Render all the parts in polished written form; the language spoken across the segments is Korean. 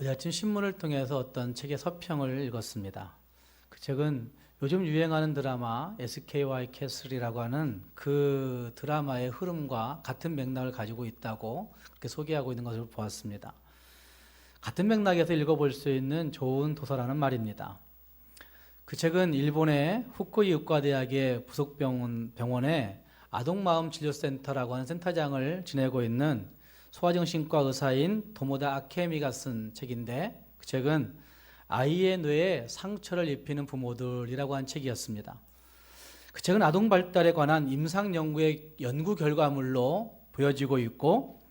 어제 아침 신문을 통해서 어떤 책의 서평을 읽었습니다. 그 책은 요즘 유행하는 드라마 SKY 캐슬이라고 하는 그 드라마의 흐름과 같은 맥락을 가지고 있다고 그렇게 소개하고 있는 것을 보았습니다. 같은 맥락에서 읽어볼 수 있는 좋은 도서라는 말입니다. 그 책은 일본의 후쿠이 의과대학의 부속 병원에 아동마음진료센터라고 하는 센터장을 지내고 있는 소아정신과 의사인 도모다 아케미가 쓴 책인데, 그 책은 아이의 뇌에 상처를 입히는 부모들이라고 한 책이었습니다. 그 책은 아동 발달에 관한 임상 연구의 연구 결과물로 보여지고 있고,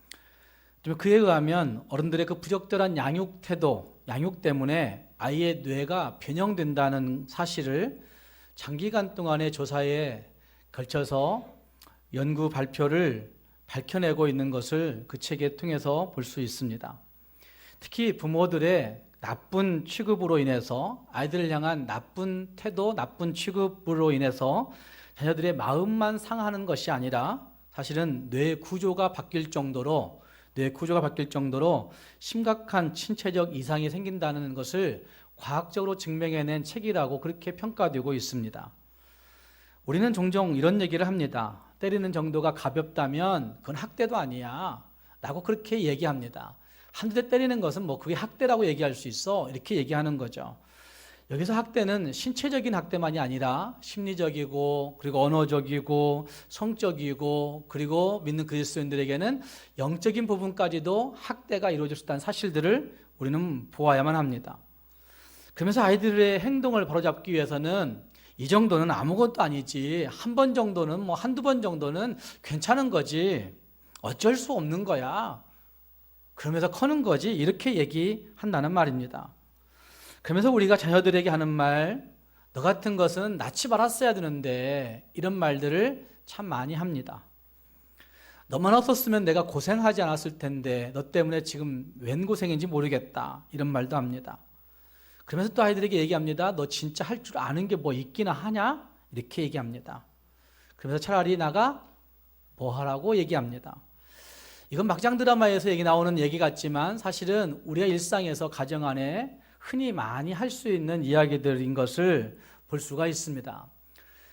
그에 의하면 어른들의 그 부적절한 양육 태도, 양육 때문에 아이의 뇌가 변형된다는 사실을 장기간 동안의 조사에 걸쳐서 연구 발표를 밝혀내고 있는 것을 그 책에 통해서 볼 수 있습니다. 특히 부모들의 나쁜 취급으로 인해서, 아이들을 향한 나쁜 태도, 나쁜 취급으로 인해서 자녀들의 마음만 상하는 것이 아니라 사실은 뇌 구조가 바뀔 정도로 심각한 신체적 이상이 생긴다는 것을 과학적으로 증명해낸 책이라고 그렇게 평가되고 있습니다. 우리는 종종 이런 얘기를 합니다. 때리는 정도가 가볍다면 그건 학대도 아니야 라고 그렇게 얘기합니다. 한두 대 때리는 것은 그게 학대라고 얘기할 수 있어, 이렇게 얘기하는 거죠. 여기서 학대는 신체적인 학대만이 아니라 심리적이고, 그리고 언어적이고, 성적이고, 그리고 믿는 그리스도인들에게는 영적인 부분까지도 학대가 이루어질 수 있다는 사실들을 우리는 보아야만 합니다. 그러면서 아이들의 행동을 바로잡기 위해서는 이 정도는 아무것도 아니지, 한 번 정도는 한두 번 정도는 괜찮은 거지, 어쩔 수 없는 거야, 그러면서 커는 거지, 이렇게 얘기한다는 말입니다. 그러면서 우리가 자녀들에게 하는 말, 너 같은 것은 낳지 말았어야 되는데, 이런 말들을 참 많이 합니다. 너만 없었으면 내가 고생하지 않았을 텐데 너 때문에 지금 웬 고생인지 모르겠다, 이런 말도 합니다. 그러면서 또 아이들에게 얘기합니다. 너 진짜 할 줄 아는 게 뭐 있기나 하냐? 이렇게 얘기합니다. 그러면서 차라리 나가 뭐 하라고 얘기합니다. 이건 막장 드라마에서 얘기 나오는 얘기 같지만 사실은 우리의 일상에서 가정 안에 흔히 많이 할 수 있는 이야기들인 것을 볼 수가 있습니다.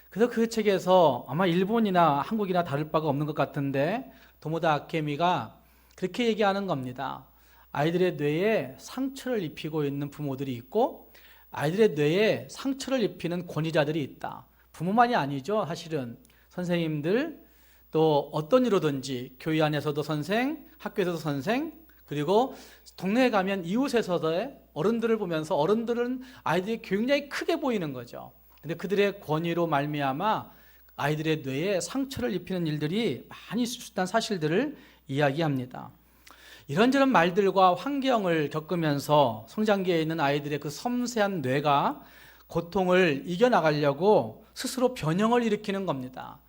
그래서 그 책에서 아마 일본이나 한국이나 다를 바가 없는 것 같은데, 도모다 아케미가 그렇게 얘기하는 겁니다. 아이들의 뇌에 상처를 입히고 있는 부모들이 있고, 아이들의 뇌에 상처를 입히는 권위자들이 있다. 부모만이 아니죠. 사실은 선생님들, 또 어떤 이로든지 교회 안에서도 선생, 학교에서도 선생, 그리고 동네에 가면 이웃에서도 어른들을 보면서 어른들은 아이들이 굉장히 크게 보이는 거죠. 근데 그들의 권위로 말미암아 아이들의 뇌에 상처를 입히는 일들이 많이 있을 수 있다는 사실들을 이야기합니다. 이런저런 말들과 환경을 겪으면서 성장기에 있는 아이들의 그 섬세한 뇌가 고통을 이겨나가려고 스스로 변형을 일으키는 겁니다.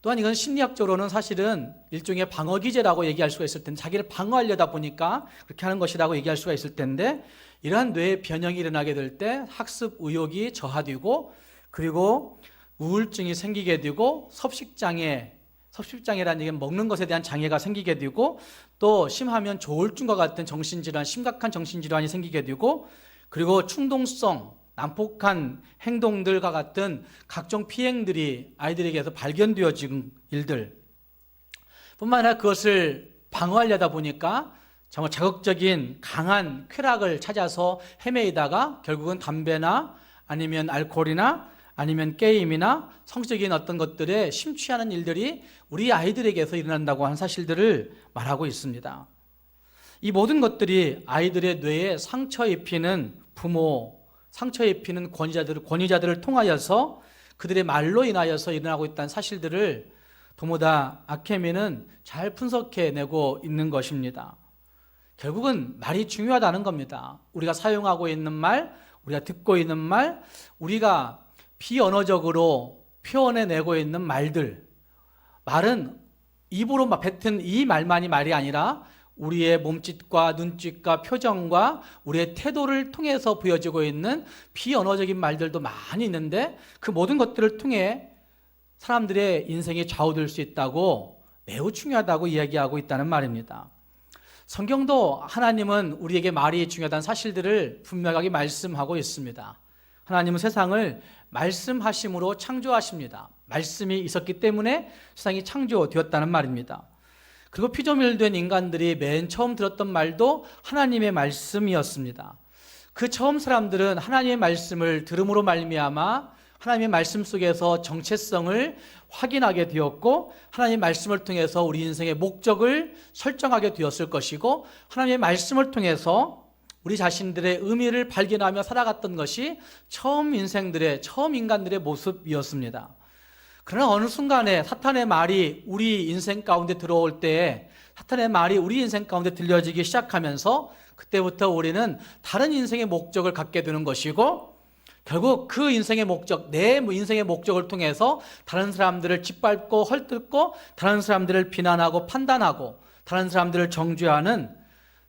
또한 이건 심리학적으로는 사실은 일종의 방어기제라고 얘기할 수가 있을 텐데, 자기를 방어하려다 보니까 그렇게 하는 것이라고 얘기할 수가 있을 텐데, 이러한 뇌의 변형이 일어나게 될 때 학습 의욕이 저하되고, 그리고 우울증이 생기게 되고, 섭식장애라는 얘기는 먹는 것에 대한 장애가 생기게 되고, 또 심하면 조울증과 같은 정신질환, 심각한 정신질환이 생기게 되고, 그리고 충동성, 난폭한 행동들과 같은 각종 피행들이 아이들에게서 발견되어진 일들 뿐만 아니라 그것을 방어하려다 보니까 정말 자극적인 강한 쾌락을 찾아서 헤매이다가 결국은 담배나 아니면 알코올이나 아니면 게임이나 성적인 어떤 것들에 심취하는 일들이 우리 아이들에게서 일어난다고 하는 사실들을 말하고 있습니다. 이 모든 것들이 아이들의 뇌에 상처 입히는 부모, 상처 입히는 권위자들을 통하여서 그들의 말로 인하여서 일어나고 있다는 사실들을 도모다 아케미는 잘 분석해내고 있는 것입니다. 결국은 말이 중요하다는 겁니다. 우리가 사용하고 있는 말, 우리가 듣고 있는 말, 우리가 비언어적으로 표현해내고 있는 말들, 말은 입으로 뱉은 이 말만이 말이 아니라 우리의 몸짓과 눈짓과 표정과 우리의 태도를 통해서 보여지고 있는 비언어적인 말들도 많이 있는데, 그 모든 것들을 통해 사람들의 인생이 좌우될 수 있다고, 매우 중요하다고 이야기하고 있다는 말입니다. 성경도 하나님은 우리에게 말이 중요하다는 사실들을 분명하게 말씀하고 있습니다. 하나님은 세상을 말씀하심으로 창조하십니다. 말씀이 있었기 때문에 세상이 창조되었다는 말입니다. 그리고 피조물된 인간들이 맨 처음 들었던 말도 하나님의 말씀이었습니다. 그 처음 사람들은 하나님의 말씀을 들음으로 말미암아 하나님의 말씀 속에서 정체성을 확인하게 되었고 하나님의 말씀을 통해서 우리 인생의 목적을 설정하게 되었을 것이고 하나님의 말씀을 통해서 우리 자신들의 의미를 발견하며 살아갔던 것이 처음 인간들의 모습이었습니다. 그러나 어느 순간에 사탄의 말이 우리 인생 가운데 들어올 때 사탄의 말이 우리 인생 가운데 들려지기 시작하면서 그때부터 우리는 다른 인생의 목적을 갖게 되는 것이고 결국 그 인생의 목적, 내 인생의 목적을 통해서 다른 사람들을 짓밟고 헐뜯고 다른 사람들을 비난하고 판단하고 다른 사람들을 정죄하는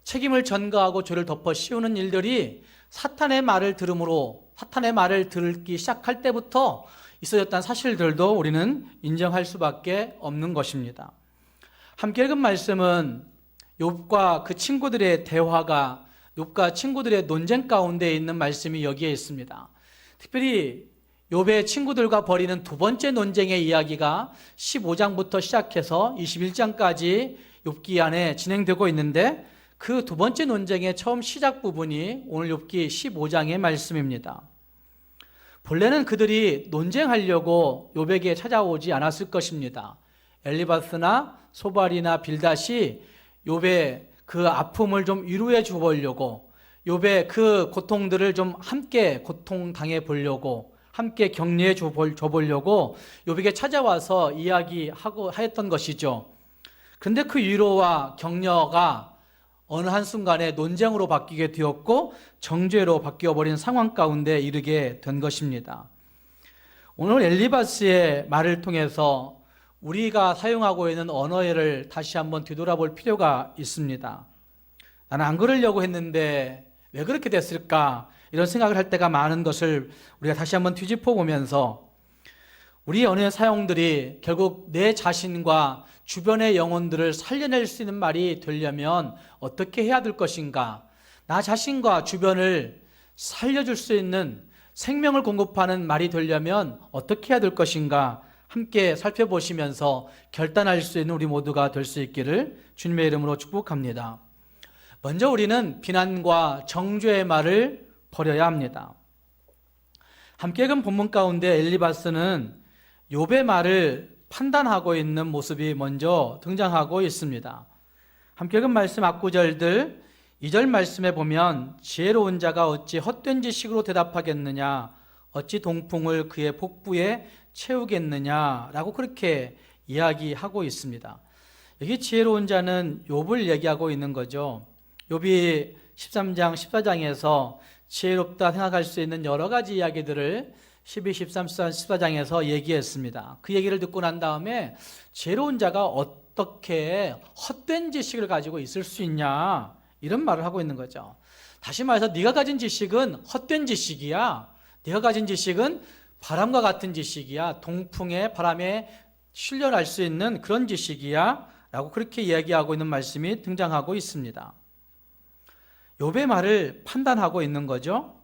책임을 전가하고 죄를 덮어 씌우는 일들이 사탄의 말을 들음으로 사탄의 말을 듣기 시작할 때부터 있어졌다는 사실들도 우리는 인정할 수밖에 없는 것입니다. 함께 읽은 말씀은 욥과 그 친구들의 대화가 욥과 친구들의 논쟁 가운데 있는 말씀이 여기에 있습니다. 특별히 욥의 친구들과 벌이는 두 번째 논쟁의 이야기가 15장부터 시작해서 21장까지 욥기 안에 진행되고 있는데 그 두 번째 논쟁의 처음 시작 부분이 오늘 욥기 15장의 말씀입니다. 본래는 그들이 논쟁하려고 욥에게 찾아오지 않았을 것입니다. 엘리바스나 소발이나 빌닷이 욥의 그 아픔을 좀 위로해 주려고 욥의 그 고통들을 좀 함께 고통당해 보려고 함께 격려해 줘 보려고 욥에게 찾아와서 이야기하고 하였던 것이죠. 그런데 그 위로와 격려가 어느 한순간에 논쟁으로 바뀌게 되었고 정죄로 바뀌어버린 상황 가운데 이르게 된 것입니다. 오늘 엘리바스의 말을 통해서 우리가 사용하고 있는 언어를 다시 한번 뒤돌아볼 필요가 있습니다. 나는 안 그러려고 했는데 왜 그렇게 됐을까? 이런 생각을 할 때가 많은 것을 우리가 다시 한번 뒤집어 보면서 우리 언어의 사용들이 결국 내 자신과 주변의 영혼들을 살려낼 수 있는 말이 되려면 어떻게 해야 될 것인가? 나 자신과 주변을 살려줄 수 있는 생명을 공급하는 말이 되려면 어떻게 해야 될 것인가? 함께 살펴보시면서 결단할 수 있는 우리 모두가 될 수 있기를 주님의 이름으로 축복합니다. 먼저 우리는 비난과 정죄의 말을 버려야 합니다. 함께 읽은 본문 가운데 엘리바스는 욥의 말을 판단하고 있는 모습이 먼저 등장하고 있습니다. 함께 읽은 말씀 앞구절들 2절 말씀에 보면 지혜로운 자가 어찌 헛된 지식으로 대답하겠느냐 어찌 동풍을 그의 복부에 채우겠느냐라고 그렇게 이야기하고 있습니다. 여기 지혜로운 자는 욥을 얘기하고 있는 거죠. 욥이 13장, 14장에서 지혜롭다 생각할 수 있는 여러 가지 이야기들을 12, 13, 14장에서 얘기했습니다. 그 얘기를 듣고 난 다음에 지혜로운 자가 어떻게 헛된 지식을 가지고 있을 수 있냐 이런 말을 하고 있는 거죠. 다시 말해서 네가 가진 지식은 헛된 지식이야. 네가 가진 지식은 바람과 같은 지식이야. 동풍에 바람에 실려날 수 있는 그런 지식이야 라고 그렇게 이야기하고 있는 말씀이 등장하고 있습니다. 욥의 말을 판단하고 있는 거죠.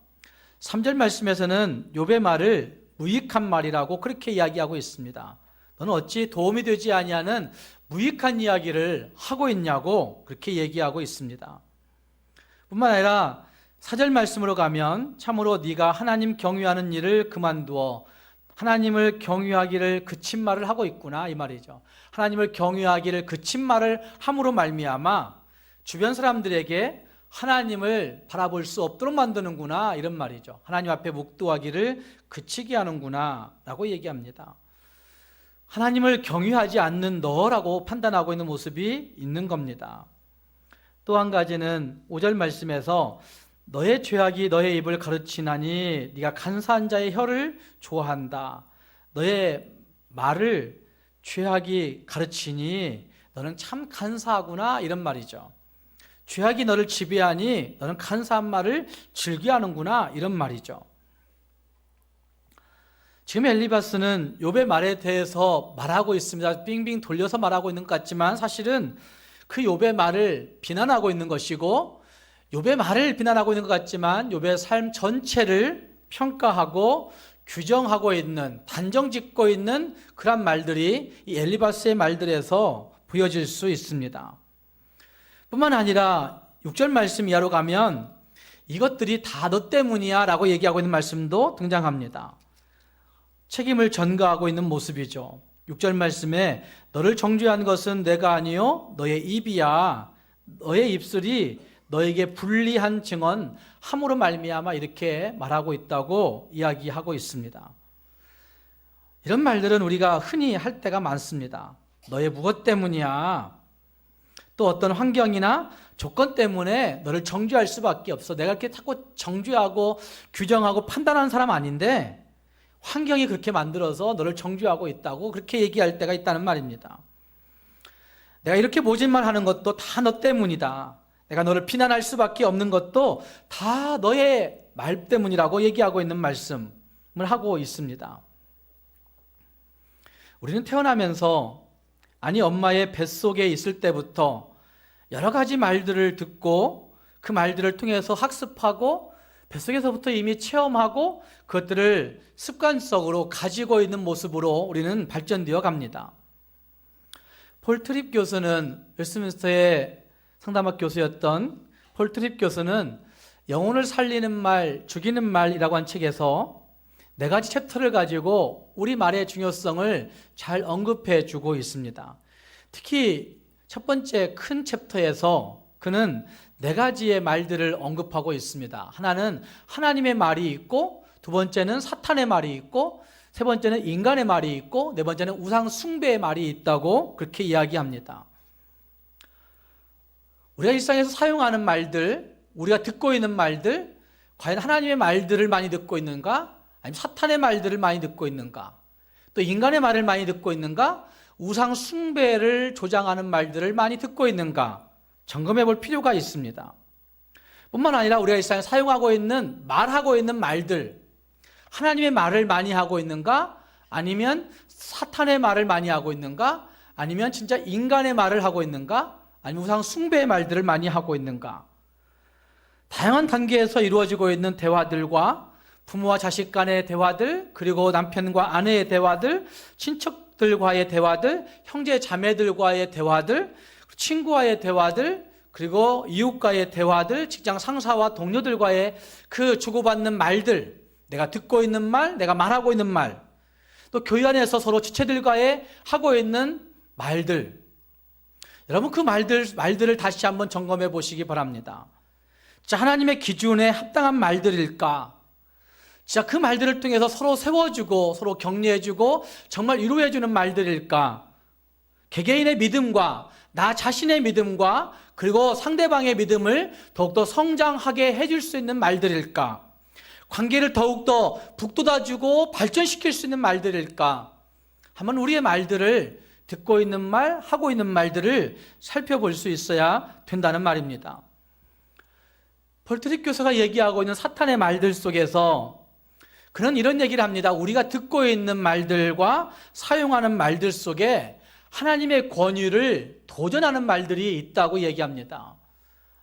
3절 말씀에서는 욥의 말을 무익한 말이라고 그렇게 이야기하고 있습니다. 너는 어찌 도움이 되지 아니하는 무익한 이야기를 하고 있냐고 그렇게 얘기하고 있습니다. 뿐만 아니라 4절 말씀으로 가면 참으로 네가 하나님 경유하는 일을 그만두어 하나님을 경유하기를 그친 말을 하고 있구나 이 말이죠. 하나님을 경유하기를 그친 말을 함으로 말미암아 주변 사람들에게 하나님을 바라볼 수 없도록 만드는구나 이런 말이죠. 하나님 앞에 묵도하기를 그치게 하는구나 라고 얘기합니다. 하나님을 경유하지 않는 너라고 판단하고 있는 모습이 있는 겁니다. 또 한 가지는 5절 말씀에서 너의 죄악이 너의 입을 가르치나니 네가 간사한 자의 혀를 좋아한다. 너의 말을 죄악이 가르치니 너는 참 간사하구나 이런 말이죠. 죄악이 너를 지배하니 너는 간사한 말을 즐겨하는구나 이런 말이죠. 지금 엘리바스는 욥의 말에 대해서 말하고 있습니다. 빙빙 돌려서 말하고 있는 것 같지만 사실은 그 욥의 말을 비난하고 있는 것이고 욥의 말을 비난하고 있는 것 같지만 욥의 삶 전체를 평가하고 규정하고 있는, 단정짓고 있는 그런 말들이 이 엘리바스의 말들에서 보여질 수 있습니다. 뿐만 아니라 6절 말씀 이하로 가면 이것들이 다 너 때문이야 라고 얘기하고 있는 말씀도 등장합니다. 책임을 전가하고 있는 모습이죠. 6절 말씀에 너를 정죄한 것은 내가 아니요 너의 입이야. 너의 입술이 너에게 불리한 증언 함으로 말미암아 이렇게 말하고 있다고 이야기하고 있습니다. 이런 말들은 우리가 흔히 할 때가 많습니다. 너의 무엇 때문이야. 또 어떤 환경이나 조건 때문에 너를 정죄할 수밖에 없어. 내가 이렇게 자꾸 정죄하고 규정하고 판단하는 사람 아닌데 환경이 그렇게 만들어서 너를 정죄하고 있다고 그렇게 얘기할 때가 있다는 말입니다. 내가 이렇게 모진말 하는 것도 다 너 때문이다. 내가 너를 비난할 수밖에 없는 것도 다 너의 말 때문이라고 얘기하고 있는 말씀을 하고 있습니다. 우리는 태어나면서 아니 엄마의 뱃속에 있을 때부터 여러 가지 말들을 듣고 그 말들을 통해서 학습하고 뱃속에서부터 이미 체험하고 그것들을 습관적으로 가지고 있는 모습으로 우리는 발전되어 갑니다. 폴 트립 교수는 웨스트민스터의 상담학 교수였던 폴 트립 교수는 영혼을 살리는 말, 죽이는 말이라고 한 책에서 네 가지 챕터를 가지고 우리 말의 중요성을 잘 언급해 주고 있습니다. 특히 첫 번째 큰 챕터에서 그는 네 가지의 말들을 언급하고 있습니다. 하나는 하나님의 말이 있고, 두 번째는 사탄의 말이 있고, 세 번째는 인간의 말이 있고, 네 번째는 우상 숭배의 말이 있다고 그렇게 이야기합니다. 우리가 일상에서 사용하는 말들, 우리가 듣고 있는 말들, 과연 하나님의 말들을 많이 듣고 있는가? 아니면 사탄의 말들을 많이 듣고 있는가? 또 인간의 말을 많이 듣고 있는가? 우상 숭배를 조장하는 말들을 많이 듣고 있는가? 점검해 볼 필요가 있습니다. 뿐만 아니라 우리가 일상에 사용하고 있는, 말하고 있는 말들, 하나님의 말을 많이 하고 있는가? 아니면 사탄의 말을 많이 하고 있는가? 아니면 진짜 인간의 말을 하고 있는가? 아니면 우상 숭배의 말들을 많이 하고 있는가? 다양한 단계에서 이루어지고 있는 대화들과 부모와 자식 간의 대화들, 그리고 남편과 아내의 대화들, 친척들과의 대화들, 형제 자매들과의 대화들, 친구와의 대화들, 그리고 이웃과의 대화들, 직장 상사와 동료들과의 그 주고받는 말들, 내가 듣고 있는 말, 내가 말하고 있는 말, 또 교회 안에서 서로 지체들과의 하고 있는 말들, 여러분 그 말들을 다시 한번 점검해 보시기 바랍니다. 진짜 하나님의 기준에 합당한 말들일까? 진짜 그 말들을 통해서 서로 세워주고 서로 격려해주고 정말 위로해주는 말들일까? 개개인의 믿음과 나 자신의 믿음과 그리고 상대방의 믿음을 더욱더 성장하게 해줄 수 있는 말들일까? 관계를 더욱더 북돋아주고 발전시킬 수 있는 말들일까? 한번 우리의 말들을 듣고 있는 말, 하고 있는 말들을 살펴볼 수 있어야 된다는 말입니다. 폴 트립 교수가 얘기하고 있는 사탄의 말들 속에서 그는 이런 얘기를 합니다. 우리가 듣고 있는 말들과 사용하는 말들 속에 하나님의 권위를 도전하는 말들이 있다고 얘기합니다.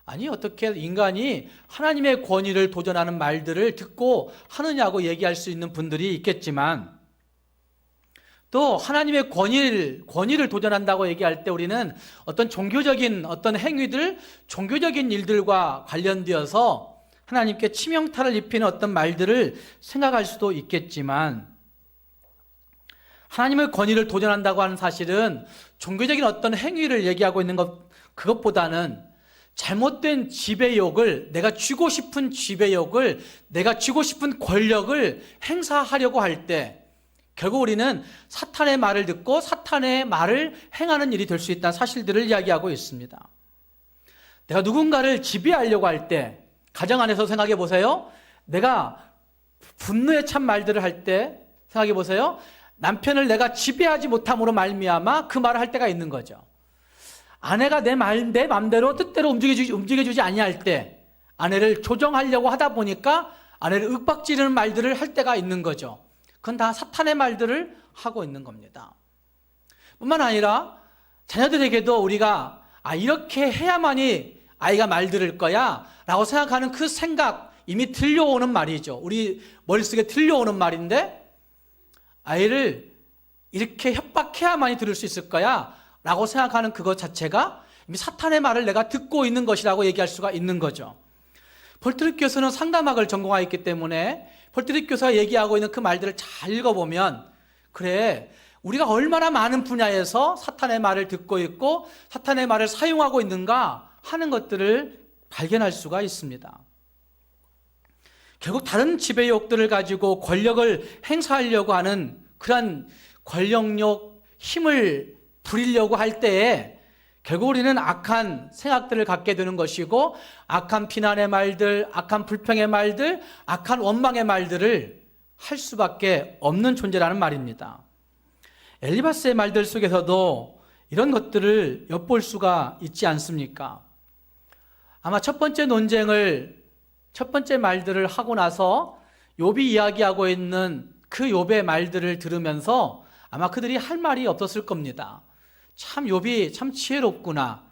아니 어떻게 인간이 하나님의 권위를 도전하는 말들을 듣고 하느냐고 얘기할 수 있는 분들이 있겠지만 또 하나님의 권위를 도전한다고 얘기할 때 우리는 어떤 종교적인 어떤 행위들, 종교적인 일들과 관련되어서 하나님께 치명타를 입히는 어떤 말들을 생각할 수도 있겠지만 하나님의 권위를 도전한다고 하는 사실은 종교적인 어떤 행위를 얘기하고 있는 그것보다는 잘못된 지배욕을, 내가 쥐고 싶은 지배욕을, 내가 쥐고 싶은 권력을 행사하려고 할 때 결국 우리는 사탄의 말을 듣고 사탄의 말을 행하는 일이 될 수 있다는 사실들을 이야기하고 있습니다. 내가 누군가를 지배하려고 할 때 가정 안에서 생각해 보세요. 내가 분노에 찬 말들을 할 때 생각해 보세요. 남편을 내가 지배하지 못함으로 말미암아 그 말을 할 때가 있는 거죠. 아내가 내 맘대로 뜻대로 움직여주지 아니할 때 아내를 조정하려고 하다 보니까 아내를 윽박지르는 말들을 할 때가 있는 거죠. 그건 다 사탄의 말들을 하고 있는 겁니다. 뿐만 아니라 자녀들에게도 우리가 이렇게 해야만이 아이가 말 들을 거야 라고 생각하는 그 생각, 이미 들려오는 말이죠. 우리 머릿속에 들려오는 말인데, 아이를 이렇게 협박해야만이 들을 수 있을 거야 라고 생각하는 그것 자체가 이미 사탄의 말을 내가 듣고 있는 것이라고 얘기할 수가 있는 거죠. 폴트립 교수는 상담학을 전공하였기 때문에 폴트립 교수가 얘기하고 있는 그 말들을 잘 읽어보면, 그래, 우리가 얼마나 많은 분야에서 사탄의 말을 듣고 있고 사탄의 말을 사용하고 있는가 하는 것들을 발견할 수가 있습니다. 결국 다른 지배욕들을 가지고 권력을 행사하려고 하는 그런 권력욕, 힘을 부리려고 할 때에 결국 우리는 악한 생각들을 갖게 되는 것이고, 악한 비난의 말들, 악한 불평의 말들, 악한 원망의 말들을 할 수밖에 없는 존재라는 말입니다. 엘리바스의 말들 속에서도 이런 것들을 엿볼 수가 있지 않습니까? 아마 첫 번째 말들을 하고 나서 욥이 이야기하고 있는 그 욥의 말들을 들으면서 아마 그들이 할 말이 없었을 겁니다. 참 욥이 참 지혜롭구나.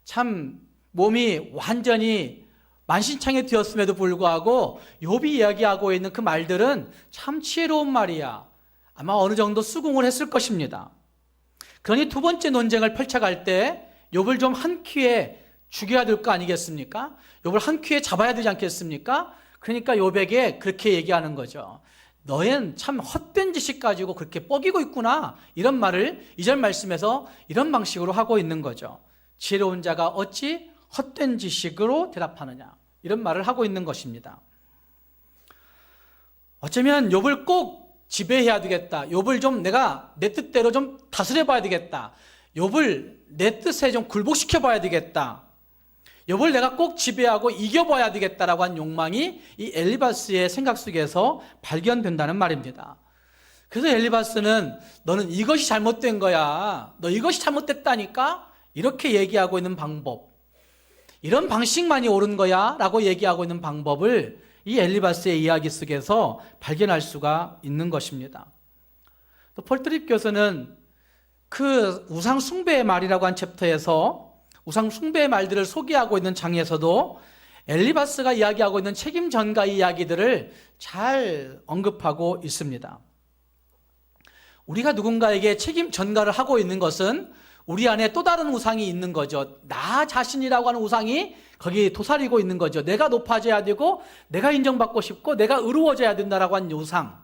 참 몸이 완전히 만신창이 되었음에도 불구하고 욥이 이야기하고 있는 그 말들은 참 지혜로운 말이야. 아마 어느 정도 수긍을 했을 것입니다. 그러니 두 번째 논쟁을 펼쳐갈 때 욥을 좀 한 큐에 죽여야 될 거 아니겠습니까? 욥을 한 큐에 잡아야 되지 않겠습니까? 그러니까 욥에게 그렇게 얘기하는 거죠. 너는 참 헛된 지식 가지고 그렇게 뻐기고 있구나. 이런 말을 2절 말씀에서 이런 방식으로 하고 있는 거죠. 지혜로운 자가 어찌 헛된 지식으로 대답하느냐. 이런 말을 하고 있는 것입니다. 어쩌면 욥을 꼭 지배해야 되겠다. 욥을 좀 내가 내 뜻대로 좀 다스려 봐야 되겠다. 욥을 내 뜻에 좀 굴복시켜 봐야 되겠다. 욥을 내가 꼭 지배하고 이겨봐야 되겠다라고 한 욕망이 이 엘리바스의 생각 속에서 발견된다는 말입니다. 그래서 엘리바스는 너는 이것이 잘못된 거야. 너 이것이 잘못됐다니까? 이렇게 얘기하고 있는 방법. 이런 방식만이 옳은 거야 라고 얘기하고 있는 방법을 이 엘리바스의 이야기 속에서 발견할 수가 있는 것입니다. 또 폴트립 교수는 그 우상 숭배의 말이라고 한 챕터에서 우상 숭배의 말들을 소개하고 있는 장에서도 엘리바스가 이야기하고 있는 책임 전가의 이야기들을 잘 언급하고 있습니다. 우리가 누군가에게 책임 전가를 하고 있는 것은 우리 안에 또 다른 우상이 있는 거죠. 나 자신이라고 하는 우상이 거기 도사리고 있는 거죠. 내가 높아져야 되고 내가 인정받고 싶고 내가 의로워져야 된다라고 하는 우상,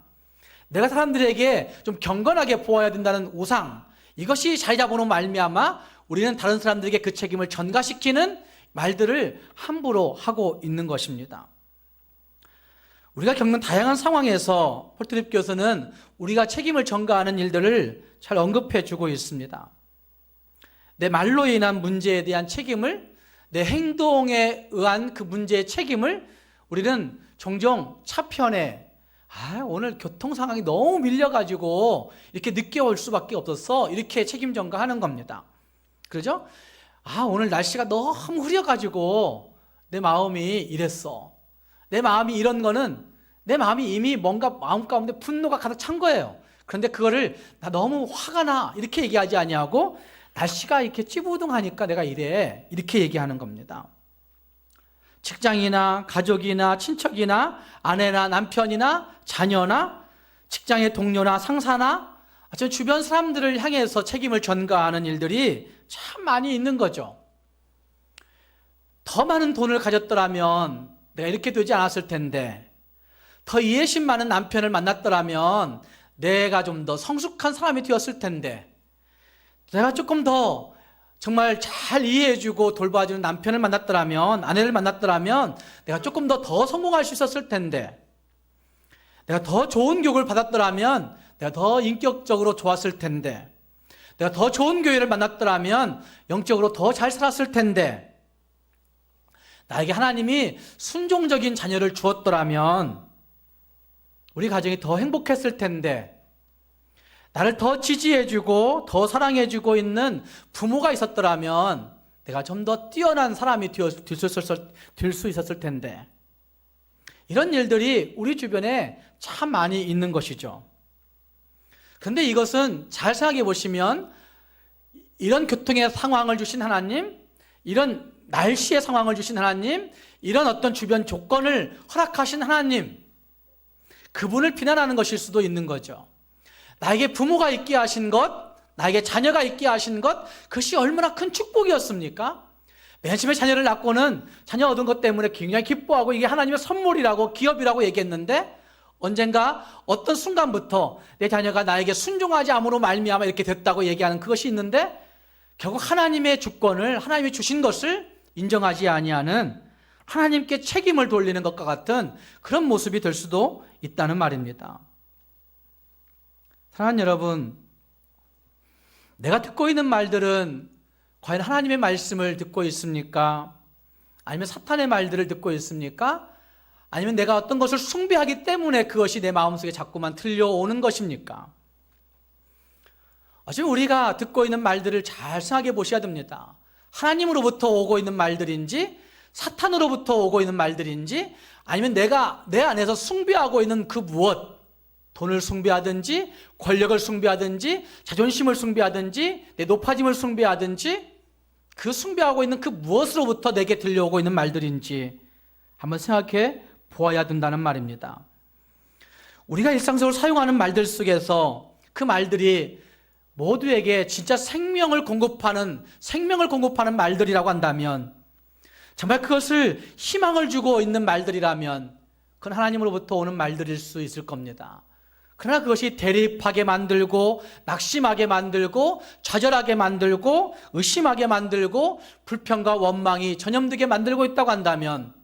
내가 사람들에게 좀 경건하게 보아야 된다는 우상, 이것이 자리 잡으로 말미암아 우리는 다른 사람들에게 그 책임을 전가시키는 말들을 함부로 하고 있는 것입니다. 우리가 겪는 다양한 상황에서 폴트립 교수는 우리가 책임을 전가하는 일들을 잘 언급해 주고 있습니다. 내 말로 인한 문제에 대한 책임을, 내 행동에 의한 그 문제의 책임을 우리는 종종 차편에 오늘 교통 상황이 너무 밀려가지고 이렇게 늦게 올 수밖에 없었어, 이렇게 책임 전가하는 겁니다. 그러죠? 오늘 날씨가 너무 흐려가지고 내 마음이 이랬어. 내 마음이 이런 거는 내 마음이 이미 뭔가 마음 가운데 분노가 가득 찬 거예요. 그런데 그거를 나 너무 화가 나 이렇게 얘기하지 아니하고 날씨가 이렇게 찌부둥하니까 내가 이래 이렇게 얘기하는 겁니다. 직장이나 가족이나 친척이나 아내나 남편이나 자녀나 직장의 동료나 상사나 주변 사람들을 향해서 책임을 전가하는 일들이 참 많이 있는 거죠. 더 많은 돈을 가졌더라면 내가 이렇게 되지 않았을 텐데, 더 이해심 많은 남편을 만났더라면 내가 좀 더 성숙한 사람이 되었을 텐데, 내가 조금 더 정말 잘 이해해주고 돌봐주는 남편을 만났더라면, 아내를 만났더라면 내가 조금 더 성공할 수 있었을 텐데, 내가 더 좋은 교육을 받았더라면 내가 더 인격적으로 좋았을 텐데, 내가 더 좋은 교회를 만났더라면 영적으로 더 잘 살았을 텐데, 나에게 하나님이 순종적인 자녀를 주었더라면 우리 가정이 더 행복했을 텐데, 나를 더 지지해주고 더 사랑해주고 있는 부모가 있었더라면 내가 좀 더 뛰어난 사람이 될 수 있었을 텐데, 이런 일들이 우리 주변에 참 많이 있는 것이죠. 그런데 이것은 잘 생각해 보시면 이런 교통의 상황을 주신 하나님, 이런 날씨의 상황을 주신 하나님, 이런 어떤 주변 조건을 허락하신 하나님, 그분을 비난하는 것일 수도 있는 거죠. 나에게 부모가 있게 하신 것, 나에게 자녀가 있게 하신 것, 그것이 얼마나 큰 축복이었습니까? 맨 처음에 자녀를 낳고는 자녀 얻은 것 때문에 굉장히 기뻐하고 이게 하나님의 선물이라고, 기업이라고 얘기했는데, 언젠가 어떤 순간부터 내 자녀가 나에게 순종하지 않음으로 말미암아 이렇게 됐다고 얘기하는 그것이 있는데, 결국 하나님의 주권을, 하나님이 주신 것을 인정하지 아니하는, 하나님께 책임을 돌리는 것과 같은 그런 모습이 될 수도 있다는 말입니다. 사랑하는 여러분, 내가 듣고 있는 말들은 과연 하나님의 말씀을 듣고 있습니까? 아니면 사탄의 말들을 듣고 있습니까? 아니면 내가 어떤 것을 숭배하기 때문에 그것이 내 마음속에 자꾸만 들려오는 것입니까? 지금 우리가 듣고 있는 말들을 잘 생각해 보셔야 됩니다. 하나님으로부터 오고 있는 말들인지, 사탄으로부터 오고 있는 말들인지, 아니면 내가 내 안에서 숭배하고 있는 그 무엇, 돈을 숭배하든지, 권력을 숭배하든지, 자존심을 숭배하든지, 내 높아짐을 숭배하든지, 그 숭배하고 있는 그 무엇으로부터 내게 들려오고 있는 말들인지 한번 생각해 보아야 된다는 말입니다. 우리가 일상적으로 사용하는 말들 속에서 그 말들이 모두에게 진짜 생명을 공급하는 말들이라고 한다면, 정말 그것을 희망을 주고 있는 말들이라면 그건 하나님으로부터 오는 말들일 수 있을 겁니다. 그러나 그것이 대립하게 만들고, 낙심하게 만들고, 좌절하게 만들고, 의심하게 만들고, 불평과 원망이 전염되게 만들고 있다고 한다면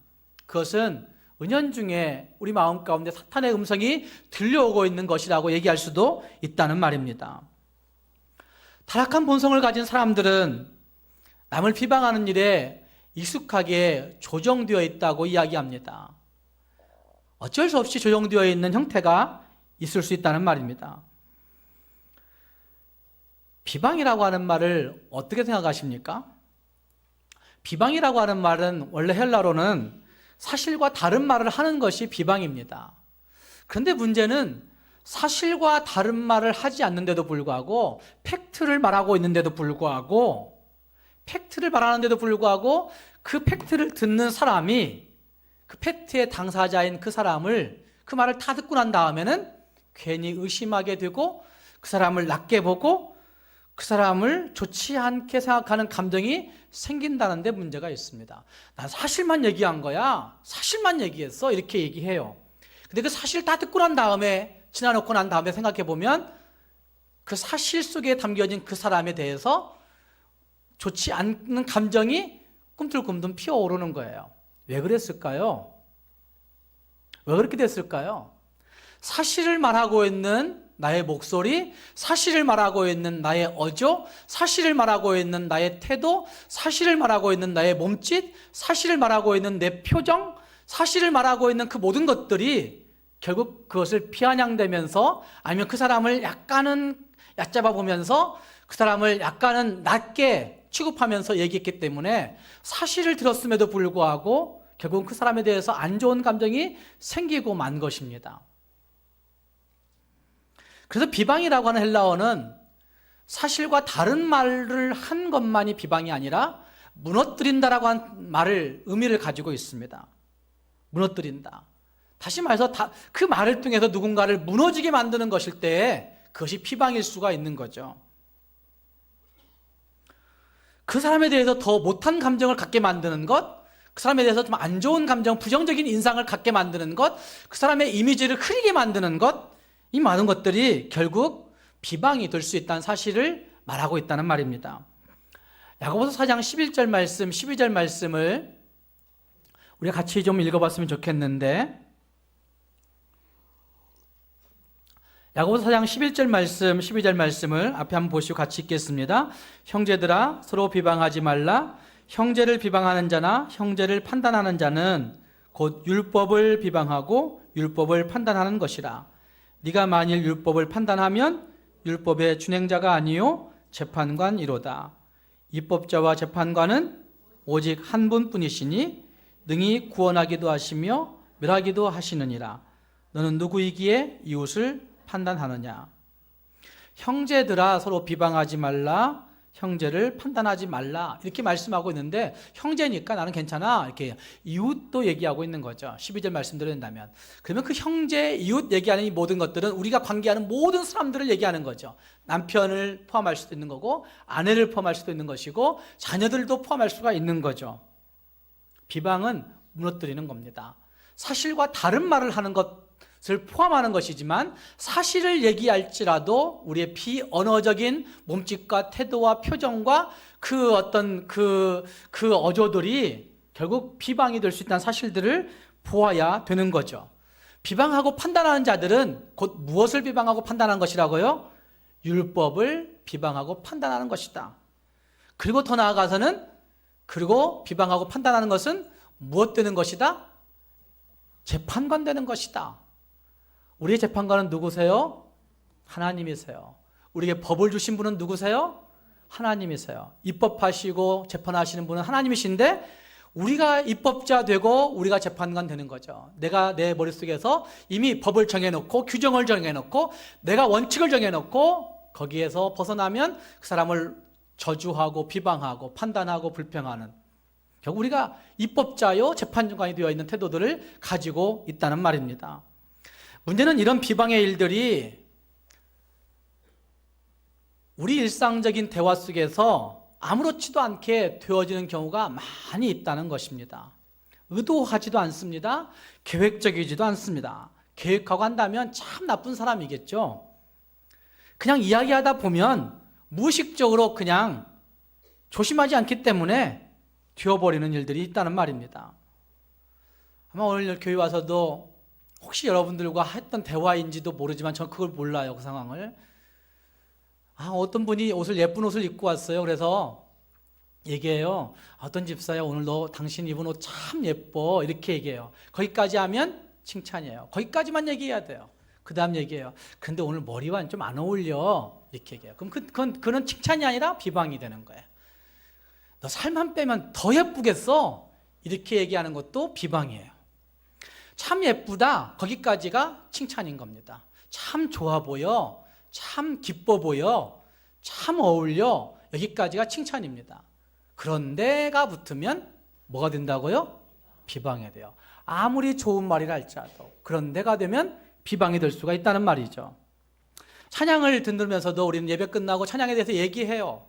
그것은 은연중에 우리 마음 가운데 사탄의 음성이 들려오고 있는 것이라고 얘기할 수도 있다는 말입니다. 타락한 본성을 가진 사람들은 남을 비방하는 일에 익숙하게 조정되어 있다고 이야기합니다. 어쩔 수 없이 조정되어 있는 형태가 있을 수 있다는 말입니다. 비방이라고 하는 말을 어떻게 생각하십니까? 비방이라고 하는 말은 원래 헬라어로는 사실과 다른 말을 하는 것이 비방입니다. 그런데 문제는 사실과 다른 말을 하지 않는데도 불구하고, 팩트를 말하고 있는데도 불구하고, 팩트를 말하는데도 불구하고 그 팩트를 듣는 사람이 그 팩트의 당사자인 그 사람을, 그 말을 다 듣고 난 다음에는 괜히 의심하게 되고, 그 사람을 낮게 보고 그 사람을 좋지 않게 생각하는 감정이 생긴다는 데 문제가 있습니다. 난 사실만 얘기한 거야, 사실만 얘기했어, 이렇게 얘기해요. 근데 그 사실 다 듣고 난 다음에, 지나놓고 난 다음에 생각해 보면 그 사실 속에 담겨진 그 사람에 대해서 좋지 않는 감정이 꿈틀꿈틀 피어오르는 거예요. 왜 그랬을까요? 왜 그렇게 됐을까요? 사실을 말하고 있는 나의 목소리, 사실을 말하고 있는 나의 어조, 사실을 말하고 있는 나의 태도, 사실을 말하고 있는 나의 몸짓, 사실을 말하고 있는 내 표정, 사실을 말하고 있는 그 모든 것들이 결국 그것을 비아냥대면서, 아니면 그 사람을 약간은 얕잡아 보면서 그 사람을 약간은 낮게 취급하면서 얘기했기 때문에 사실을 들었음에도 불구하고 결국은 그 사람에 대해서 안 좋은 감정이 생기고 만 것입니다. 그래서 비방이라고 하는 헬라어는 사실과 다른 말을 한 것만이 비방이 아니라 무너뜨린다라고 하는 의미를 가지고 있습니다. 무너뜨린다. 다시 말해서 그 말을 통해서 누군가를 무너지게 만드는 것일 때 그것이 비방일 수가 있는 거죠. 그 사람에 대해서 더 못한 감정을 갖게 만드는 것, 그 사람에 대해서 좀 안 좋은 감정, 부정적인 인상을 갖게 만드는 것, 그 사람의 이미지를 흐리게 만드는 것, 이 많은 것들이 결국 비방이 될 수 있다는 사실을 말하고 있다는 말입니다. 야고보서 4장 11절 말씀, 12절 말씀을 우리가 같이 좀 읽어봤으면 좋겠는데, 야고보서 4장 11절 말씀, 12절 말씀을 앞에 한번 보시고 같이 읽겠습니다. 형제들아, 서로 비방하지 말라. 형제를 비방하는 자나 형제를 판단하는 자는 곧 율법을 비방하고 율법을 판단하는 것이라. 네가 만일 율법을 판단하면 율법의 준행자가 아니요 재판관이로다. 입법자와 재판관은 오직 한 분뿐이시니 능히 구원하기도 하시며 멸하기도 하시느니라. 너는 누구이기에 이웃을 판단하느냐. 형제들아, 서로 비방하지 말라. 형제를 판단하지 말라 이렇게 말씀하고 있는데 형제니까 나는 괜찮아 이렇게 이웃도 얘기하고 있는 거죠. 12절 말씀대로 된다면 그러면 그 형제, 이웃 얘기하는 이 모든 것들은 우리가 관계하는 모든 사람들을 얘기하는 거죠. 남편을 포함할 수도 있는 거고 아내를 포함할 수도 있는 것이고 자녀들도 포함할 수가 있는 거죠. 비방은 무너뜨리는 겁니다. 사실과 다른 말을 하는 것을 포함하는 것이지만 사실을 얘기할지라도 우리의 비언어적인 몸짓과 태도와 표정과 그 어떤 그 어조들이 결국 비방이 될 수 있다는 사실들을 보아야 되는 거죠. 비방하고 판단하는 자들은 곧 무엇을 비방하고 판단하는 것이라고요? 율법을 비방하고 판단하는 것이다. 그리고 더 나아가서는 그리고 비방하고 판단하는 것은 무엇 되는 것이다? 재판관 되는 것이다. 우리의 재판관은 누구세요? 하나님이세요. 우리에게 법을 주신 분은 누구세요? 하나님이세요. 입법하시고 재판하시는 분은 하나님이신데 우리가 입법자 되고 우리가 재판관 되는 거죠. 내가 내 머릿속에서 이미 법을 정해놓고 규정을 정해놓고 내가 원칙을 정해놓고 거기에서 벗어나면 그 사람을 저주하고 비방하고 판단하고 불평하는 결국 우리가 입법자요 재판관이 되어 있는 태도들을 가지고 있다는 말입니다. 문제는 이런 비방의 일들이 우리 일상적인 대화 속에서 아무렇지도 않게 되어지는 경우가 많이 있다는 것입니다. 의도하지도 않습니다. 계획적이지도 않습니다. 계획하고 한다면 참 나쁜 사람이겠죠. 그냥 이야기하다 보면 무의식적으로 그냥 조심하지 않기 때문에 튀어버리는 일들이 있다는 말입니다. 아마 오늘 교회 와서도 혹시 여러분들과 했던 대화인지도 모르지만 저는 그걸 몰라요. 그 상황을. 어떤 분이 예쁜 옷을 입고 왔어요. 그래서 얘기해요. 어떤 집사야 오늘 당신 입은 옷 참 예뻐 이렇게 얘기해요. 거기까지 하면 칭찬이에요. 거기까지만 얘기해야 돼요. 그 다음 얘기해요. 근데 오늘 머리와 좀 안 어울려 이렇게 얘기해요. 그럼 그건 칭찬이 아니라 비방이 되는 거예요. 너 살만 빼면 더 예쁘겠어 이렇게 얘기하는 것도 비방이에요. 참 예쁘다 거기까지가 칭찬인 겁니다. 참 좋아 보여, 참 기뻐 보여, 참 어울려 여기까지가 칭찬입니다. 그런데가 붙으면 뭐가 된다고요? 비방이 돼요. 아무리 좋은 말이라 할지라도 그런데가 되면 비방이 될 수가 있다는 말이죠. 찬양을 듣는면서도 우리는 예배 끝나고 찬양에 대해서 얘기해요.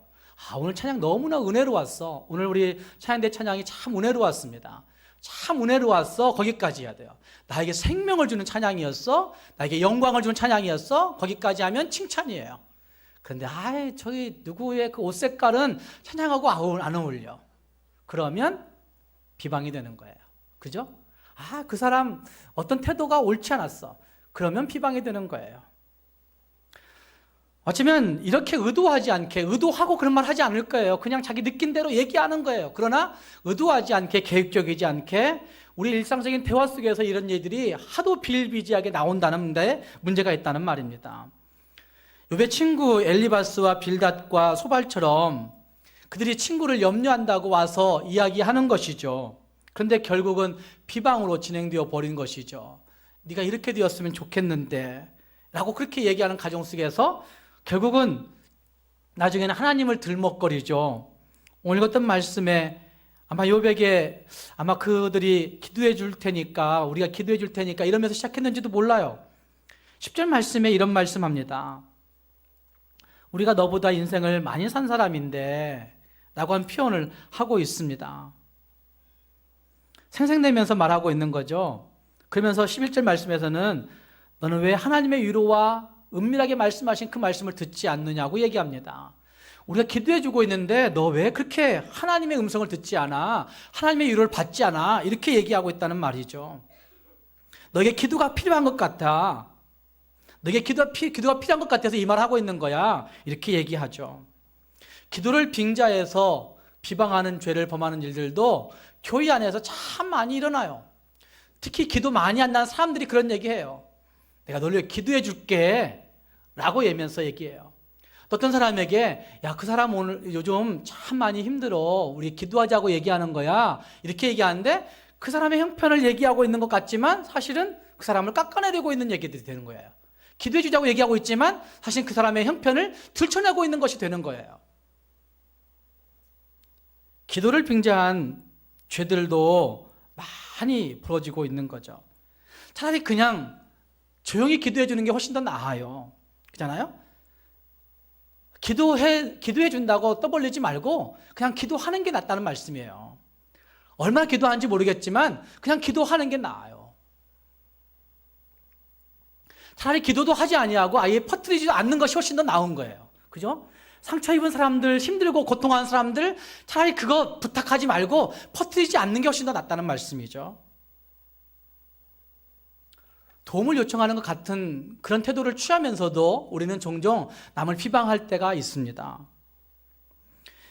오늘 찬양 너무나 은혜로웠어. 오늘 우리 찬양대 찬양이 참 은혜로웠습니다. 참 은혜로웠어. 거기까지 해야 돼요. 나에게 생명을 주는 찬양이었어. 나에게 영광을 주는 찬양이었어. 거기까지 하면 칭찬이에요. 그런데 저기 누구의 그 옷 색깔은 찬양하고 안 어울려. 그러면 비방이 되는 거예요. 그죠? 그 사람 어떤 태도가 옳지 않았어. 그러면 비방이 되는 거예요. 어쩌면 이렇게 의도하지 않게 의도하고 그런 말 하지 않을 거예요. 그냥 자기 느낀 대로 얘기하는 거예요. 그러나 의도하지 않게 계획적이지 않게 우리 일상적인 대화 속에서 이런 얘기들이 하도 비일비재하게 나온다는 데 문제가 있다는 말입니다. 욥의 친구 엘리바스와 빌닷과 소발처럼 그들이 친구를 염려한다고 와서 이야기하는 것이죠. 그런데 결국은 비방으로 진행되어 버린 것이죠. 네가 이렇게 되었으면 좋겠는데 라고 그렇게 얘기하는 가정 속에서 결국은 나중에는 하나님을 들먹거리죠. 오늘 같은 말씀에 아마 욥에게 아마 그들이 기도해 줄 테니까 우리가 기도해 줄 테니까 이러면서 시작했는지도 몰라요. 10절 말씀에 이런 말씀합니다. 우리가 너보다 인생을 많이 산 사람인데 라고 한 표현을 하고 있습니다. 생색내면서 말하고 있는 거죠. 그러면서 11절 말씀에서는 너는 왜 하나님의 위로와 은밀하게 말씀하신 그 말씀을 듣지 않느냐고 얘기합니다. 우리가 기도해 주고 있는데 너 왜 그렇게 하나님의 음성을 듣지 않아? 하나님의 위로를 받지 않아? 이렇게 얘기하고 있다는 말이죠. 너에게 기도가 필요한 것 같아. 너에게 기도가 필요한 것 같아서 이 말을 하고 있는 거야. 이렇게 얘기하죠. 기도를 빙자해서 비방하는 죄를 범하는 일들도 교회 안에서 참 많이 일어나요. 특히 기도 많이 한다는 사람들이 그런 얘기해요. 내가 너를 위해 기도해 줄게 라고 얘기하면서 얘기해요. 어떤 사람에게 그 사람 오늘 요즘 참 많이 힘들어 우리 기도하자고 얘기하는 거야 이렇게 얘기하는데 그 사람의 형편을 얘기하고 있는 것 같지만 사실은 그 사람을 깎아내리고 있는 얘기들이 되는 거예요. 기도해 주자고 얘기하고 있지만 사실 그 사람의 형편을 들춰내고 있는 것이 되는 거예요. 기도를 빙자한 죄들도 많이 벌어지고 있는 거죠. 차라리 그냥 조용히 기도해 주는 게 훨씬 더 나아요. 그렇잖아요? 기도해 준다고 떠벌리지 말고 그냥 기도하는 게 낫다는 말씀이에요. 얼마나 기도하는지 모르겠지만 그냥 기도하는 게 나아요. 차라리 기도도 하지 아니하고 아예 퍼뜨리지 않는 것이 훨씬 더 나은 거예요. 그죠? 상처 입은 사람들, 힘들고 고통하는 사람들, 차라리 그거 부탁하지 말고 퍼뜨리지 않는 게 훨씬 더 낫다는 말씀이죠. 도움을 요청하는 것 같은 그런 태도를 취하면서도 우리는 종종 남을 비방할 때가 있습니다.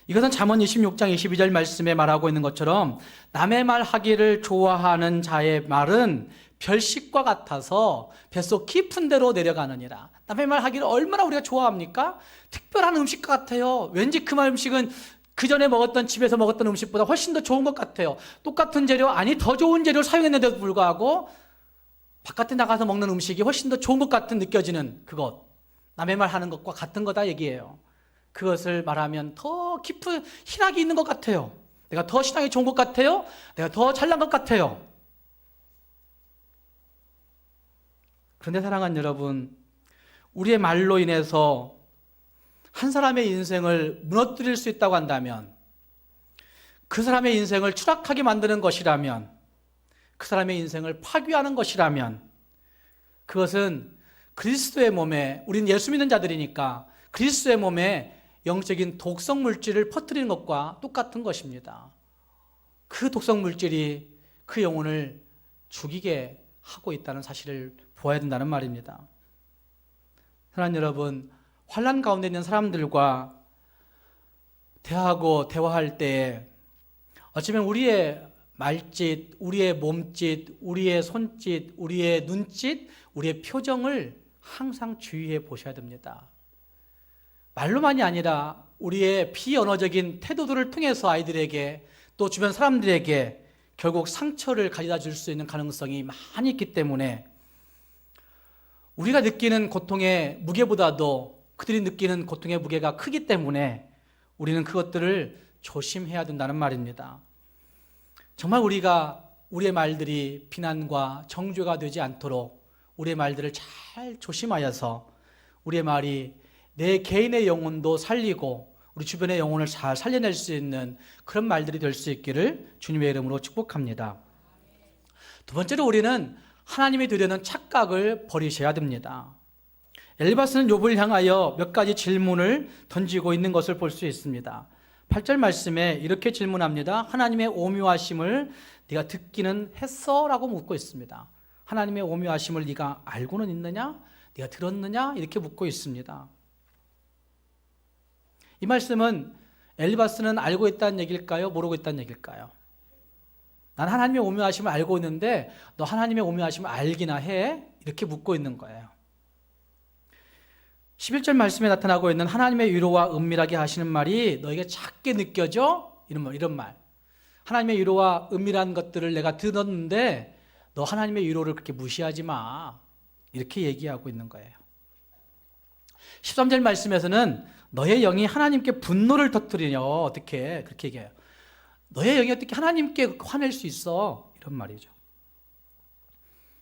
이것은 잠언 26장 22절 말씀에 말하고 있는 것처럼 남의 말 하기를 좋아하는 자의 말은 별식과 같아서 뱃속 깊은 데로 내려가느니라. 남의 말 하기를 얼마나 우리가 좋아합니까? 특별한 음식 같아요. 왠지 그 음식은 그 전에 먹었던 집에서 먹었던 음식보다 훨씬 더 좋은 것 같아요. 똑같은 재료, 아니 더 좋은 재료를 사용했는데도 불구하고 바깥에 나가서 먹는 음식이 훨씬 더 좋은 것 같은 느껴지는 그것, 남의 말 하는 것과 같은 거다 얘기예요. 그것을 말하면 더 깊은 신학이 있는 것 같아요. 내가 더 신앙이 좋은 것 같아요. 내가 더 잘난 것 같아요. 그런데 사랑하는 여러분, 우리의 말로 인해서 한 사람의 인생을 무너뜨릴 수 있다고 한다면, 그 사람의 인생을 추락하게 만드는 것이라면, 그 사람의 인생을 파괴하는 것이라면, 그것은 그리스도의 몸에, 우리는 예수 믿는 자들이니까 그리스도의 몸에 영적인 독성 물질을 퍼뜨리는 것과 똑같은 것입니다. 그 독성 물질이 그 영혼을 죽이게 하고 있다는 사실을 보아야 된다는 말입니다. 사랑하는 여러분, 환난 가운데 있는 사람들과 대화할 때에 어쩌면 우리의 말짓, 우리의 몸짓, 우리의 손짓, 우리의 눈짓, 우리의 표정을 항상 주의해 보셔야 됩니다. 말로만이 아니라 우리의 비언어적인 태도들을 통해서 아이들에게 또 주변 사람들에게 결국 상처를 가져다 줄 수 있는 가능성이 많이 있기 때문에 우리가 느끼는 고통의 무게보다도 그들이 느끼는 고통의 무게가 크기 때문에 우리는 그것들을 조심해야 된다는 말입니다. 정말 우리의 말들이 비난과 정죄가 되지 않도록 우리의 말들을 잘 조심하여서 우리의 말이 내 개인의 영혼도 살리고 우리 주변의 영혼을 잘 살려낼 수 있는 그런 말들이 될 수 있기를 주님의 이름으로 축복합니다. 두 번째로 우리는 하나님이 되려는 착각을 버리셔야 됩니다. 엘리바스는 욥을 향하여 몇 가지 질문을 던지고 있는 것을 볼 수 있습니다. 8절 말씀에 이렇게 질문합니다. 하나님의 오묘하심을 네가 듣기는 했어? 라고 묻고 있습니다. 하나님의 오묘하심을 네가 알고는 있느냐? 네가 들었느냐? 이렇게 묻고 있습니다. 이 말씀은 엘리바스는 알고 있다는 얘기일까요? 모르고 있다는 얘기일까요? 난 하나님의 오묘하심을 알고 있는데 너 하나님의 오묘하심을 알기나 해? 이렇게 묻고 있는 거예요. 11절 말씀에 나타나고 있는 하나님의 위로와 은밀하게 하시는 말이 너에게 작게 느껴져? 이런 말. 하나님의 위로와 은밀한 것들을 내가 들었는데 너 하나님의 위로를 그렇게 무시하지 마. 이렇게 얘기하고 있는 거예요. 13절 말씀에서는 너의 영이 하나님께 분노를 터뜨리냐 어떻게 그렇게 얘기해요. 너의 영이 어떻게 하나님께 화낼 수 있어? 이런 말이죠.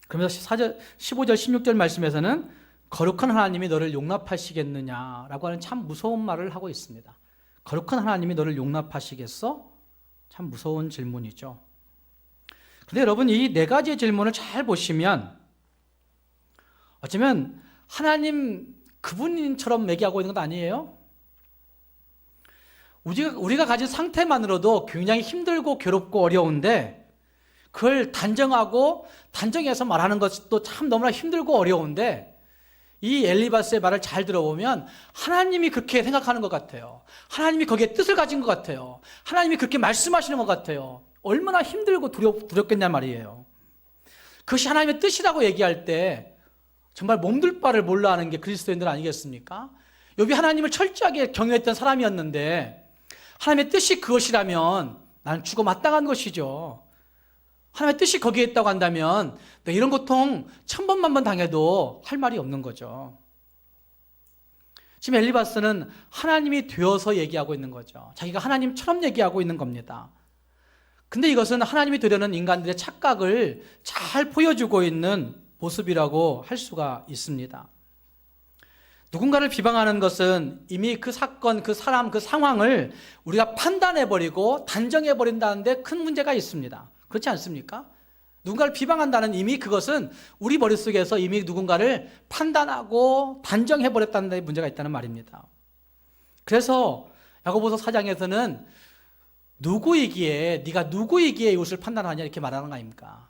그러면서 15절 16절 말씀에서는 거룩한 하나님이 너를 용납하시겠느냐라고 하는 참 무서운 말을 하고 있습니다. 거룩한 하나님이 너를 용납하시겠어? 참 무서운 질문이죠. 그런데 여러분 이 네 가지의 질문을 잘 보시면 어쩌면 하나님 그분처럼 얘기하고 있는 건 아니에요. 우리가 가진 상태만으로도 굉장히 힘들고 괴롭고 어려운데 그걸 단정해서 말하는 것도 참 너무나 힘들고 어려운데 이 엘리바스의 말을 잘 들어보면 하나님이 그렇게 생각하는 것 같아요. 하나님이 거기에 뜻을 가진 것 같아요. 하나님이 그렇게 말씀하시는 것 같아요. 얼마나 힘들고 두렵겠냐 말이에요. 그것이 하나님의 뜻이라고 얘기할 때 정말 몸둘 바를 몰라 하는 게 그리스도인들 아니겠습니까? 욥이 하나님을 철저하게 경외했던 사람이었는데 하나님의 뜻이 그것이라면 나는 죽어 마땅한 것이죠. 하나님의 뜻이 거기에 있다고 한다면 이런 고통 1000번 만번 당해도 할 말이 없는 거죠. 지금 엘리바스는 하나님이 되어서 얘기하고 있는 거죠. 자기가 하나님처럼 얘기하고 있는 겁니다. 근데 이것은 하나님이 되려는 인간들의 착각을 잘 보여주고 있는 모습이라고 할 수가 있습니다. 누군가를 비방하는 것은 이미 그 사건, 그 사람, 그 상황을 우리가 판단해버리고 단정해버린다는데 큰 문제가 있습니다. 그렇지 않습니까? 누군가를 비방한다는 이미 그것은 우리 머릿속에서 이미 누군가를 판단하고 단정해버렸다는 데 문제가 있다는 말입니다. 그래서 야고보서 4장에서는 누구이기에, 네가 누구이기에 이것을 판단하냐 이렇게 말하는 거 아닙니까?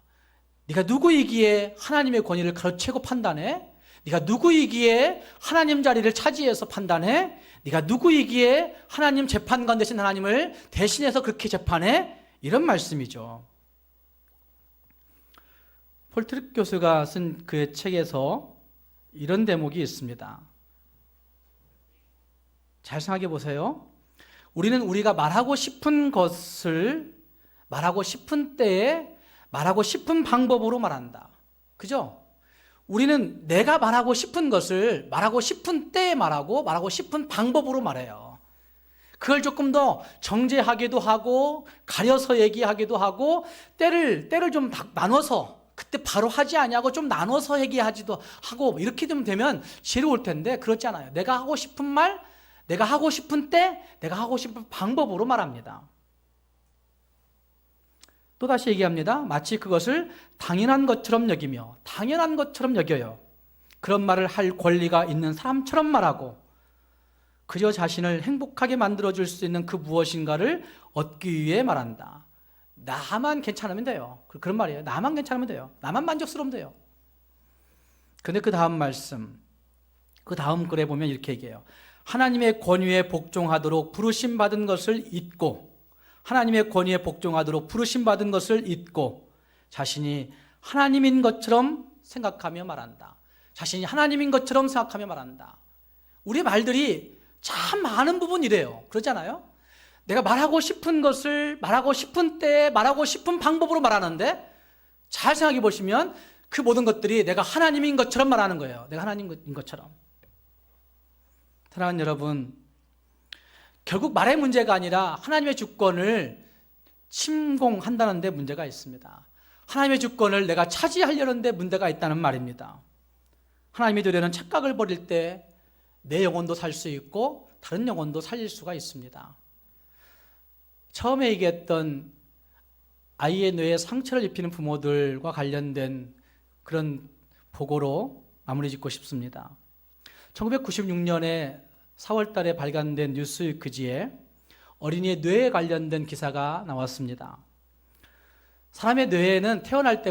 네가 누구이기에 하나님의 권위를 가로채고 판단해? 네가 누구이기에 하나님 자리를 차지해서 판단해? 네가 누구이기에 하나님 재판관 되신 하나님을 대신해서 그렇게 재판해? 이런 말씀이죠. 폴 트릭 교수가 쓴 그의 책에서 이런 대목이 있습니다. 잘 생각해 보세요. 우리는 우리가 말하고 싶은 것을 말하고 싶은 때에 말하고 싶은 방법으로 말한다. 그죠? 우리는 내가 말하고 싶은 것을 말하고 싶은 때에 말하고 싶은 방법으로 말해요. 그걸 조금 더 정제하기도 하고 가려서 얘기하기도 하고 때를 좀 나눠서 그때 바로 하지 아니하고 좀 나눠서 얘기하지도 하고 이렇게 되면 지루할 텐데 그렇지 않아요. 내가 하고 싶은 말, 내가 하고 싶은 때, 내가 하고 싶은 방법으로 말합니다. 또다시 얘기합니다. 마치 그것을 당연한 것처럼 여기며 당연한 것처럼 여겨요. 그런 말을 할 권리가 있는 사람처럼 말하고 그저 자신을 행복하게 만들어줄 수 있는 그 무엇인가를 얻기 위해 말한다. 나만 괜찮으면 돼요. 그런 말이에요. 나만 괜찮으면 돼요. 나만 만족스러우면 돼요. 근데 그 다음 말씀, 그 다음 글에 보면 이렇게 얘기해요. 하나님의 권위에 복종하도록 부르심받은 것을 잊고 하나님의 권위에 복종하도록 부르심받은 것을 잊고 자신이 하나님인 것처럼 생각하며 말한다. 자신이 하나님인 것처럼 생각하며 말한다. 우리 말들이 참 많은 부분이래요. 그러잖아요? 내가 말하고 싶은 것을 말하고 싶은 때에 말하고 싶은 방법으로 말하는데 잘 생각해 보시면 그 모든 것들이 내가 하나님인 것처럼 말하는 거예요. 내가 하나님인 것처럼. 사랑하는 여러분, 결국 말의 문제가 아니라 하나님의 주권을 침공한다는 데 문제가 있습니다. 하나님의 주권을 내가 차지하려는 데 문제가 있다는 말입니다. 하나님이 되려는 착각을 버릴 때 내 영혼도 살 수 있고 다른 영혼도 살릴 수가 있습니다. 처음에 얘기했던 아이의 뇌에 상처를 입히는 부모들과 관련된 그런 보고로 마무리 짓고 싶습니다. 1996년에 4월 달에 발간된 뉴스위크지에 어린이의 뇌에 관련된 기사가 나왔습니다. 사람의 뇌에는 태어날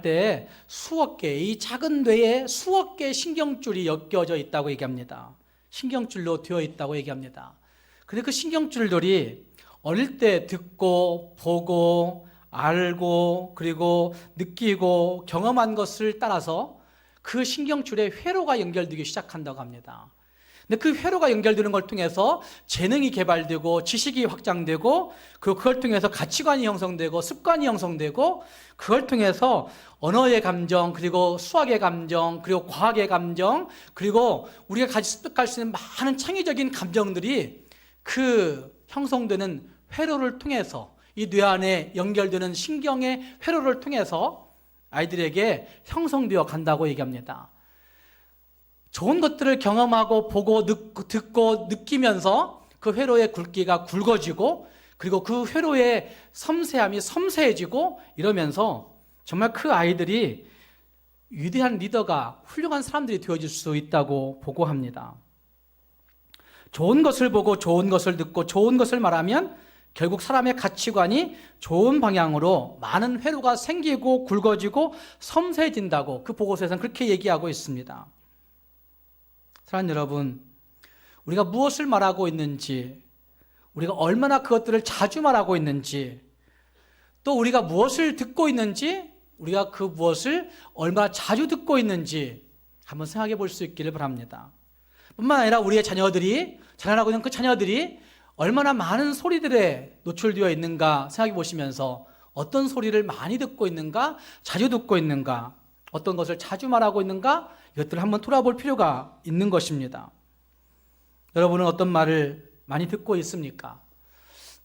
때 수억 개, 이 작은 뇌에 수억 개의 신경줄이 엮여져 있다고 얘기합니다. 신경줄로 되어 있다고 얘기합니다. 근데 그 신경줄들이 어릴 때 듣고 보고 알고 그리고 느끼고 경험한 것을 따라서 그 신경줄에 회로가 연결되기 시작한다고 합니다. 근데 그 회로가 연결되는 걸 통해서 재능이 개발되고 지식이 확장되고 그리고 그걸 통해서 가치관이 형성되고 습관이 형성되고 그걸 통해서 언어의 감정 그리고 수학의 감정 그리고 과학의 감정 그리고 우리가 같이 습득할 수 있는 많은 창의적인 감정들이 그 형성되는 회로를 통해서 이 뇌 안에 연결되는 신경의 회로를 통해서 아이들에게 형성되어 간다고 얘기합니다. 좋은 것들을 경험하고 보고 듣고 느끼면서 그 회로의 굵기가 굵어지고 그리고 그 회로의 섬세함이 섬세해지고 이러면서 정말 그 아이들이 위대한 리더가 훌륭한 사람들이 되어질 수 있다고 보고합니다. 좋은 것을 보고 좋은 것을 듣고 좋은 것을 말하면 결국 사람의 가치관이 좋은 방향으로 많은 회로가 생기고 굵어지고 섬세해진다고 그 보고서에서는 그렇게 얘기하고 있습니다. 사랑하는 여러분, 우리가 무엇을 말하고 있는지, 우리가 얼마나 그것들을 자주 말하고 있는지, 또 우리가 무엇을 듣고 있는지, 우리가 그 무엇을 얼마나 자주 듣고 있는지 한번 생각해 볼 수 있기를 바랍니다. 뿐만 아니라 우리의 자라나고 있는 그 자녀들이 얼마나 많은 소리들에 노출되어 있는가 생각해 보시면서 어떤 소리를 많이 듣고 있는가, 자주 듣고 있는가, 어떤 것을 자주 말하고 있는가, 이것들을 한번 돌아볼 필요가 있는 것입니다. 여러분은 어떤 말을 많이 듣고 있습니까?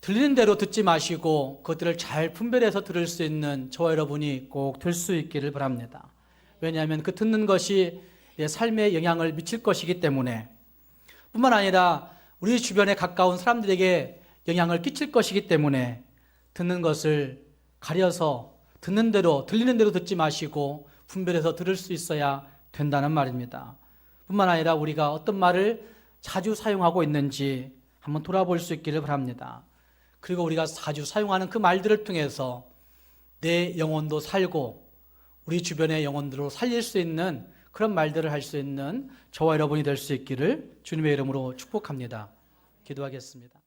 들리는 대로 듣지 마시고 그것들을 잘 분별해서 들을 수 있는 저와 여러분이 꼭 될 수 있기를 바랍니다. 왜냐하면 그 듣는 것이 내 삶에 영향을 미칠 것이기 때문에, 뿐만 아니라 우리 주변에 가까운 사람들에게 영향을 끼칠 것이기 때문에 듣는 것을 가려서 듣는 대로, 들리는 대로 듣지 마시고 분별해서 들을 수 있어야 된다는 말입니다. 뿐만 아니라 우리가 어떤 말을 자주 사용하고 있는지 한번 돌아볼 수 있기를 바랍니다. 그리고 우리가 자주 사용하는 그 말들을 통해서 내 영혼도 살고 우리 주변의 영혼들로 살릴 수 있는 그런 말들을 할 수 있는 저와 여러분이 될 수 있기를 주님의 이름으로 축복합니다. 기도하겠습니다.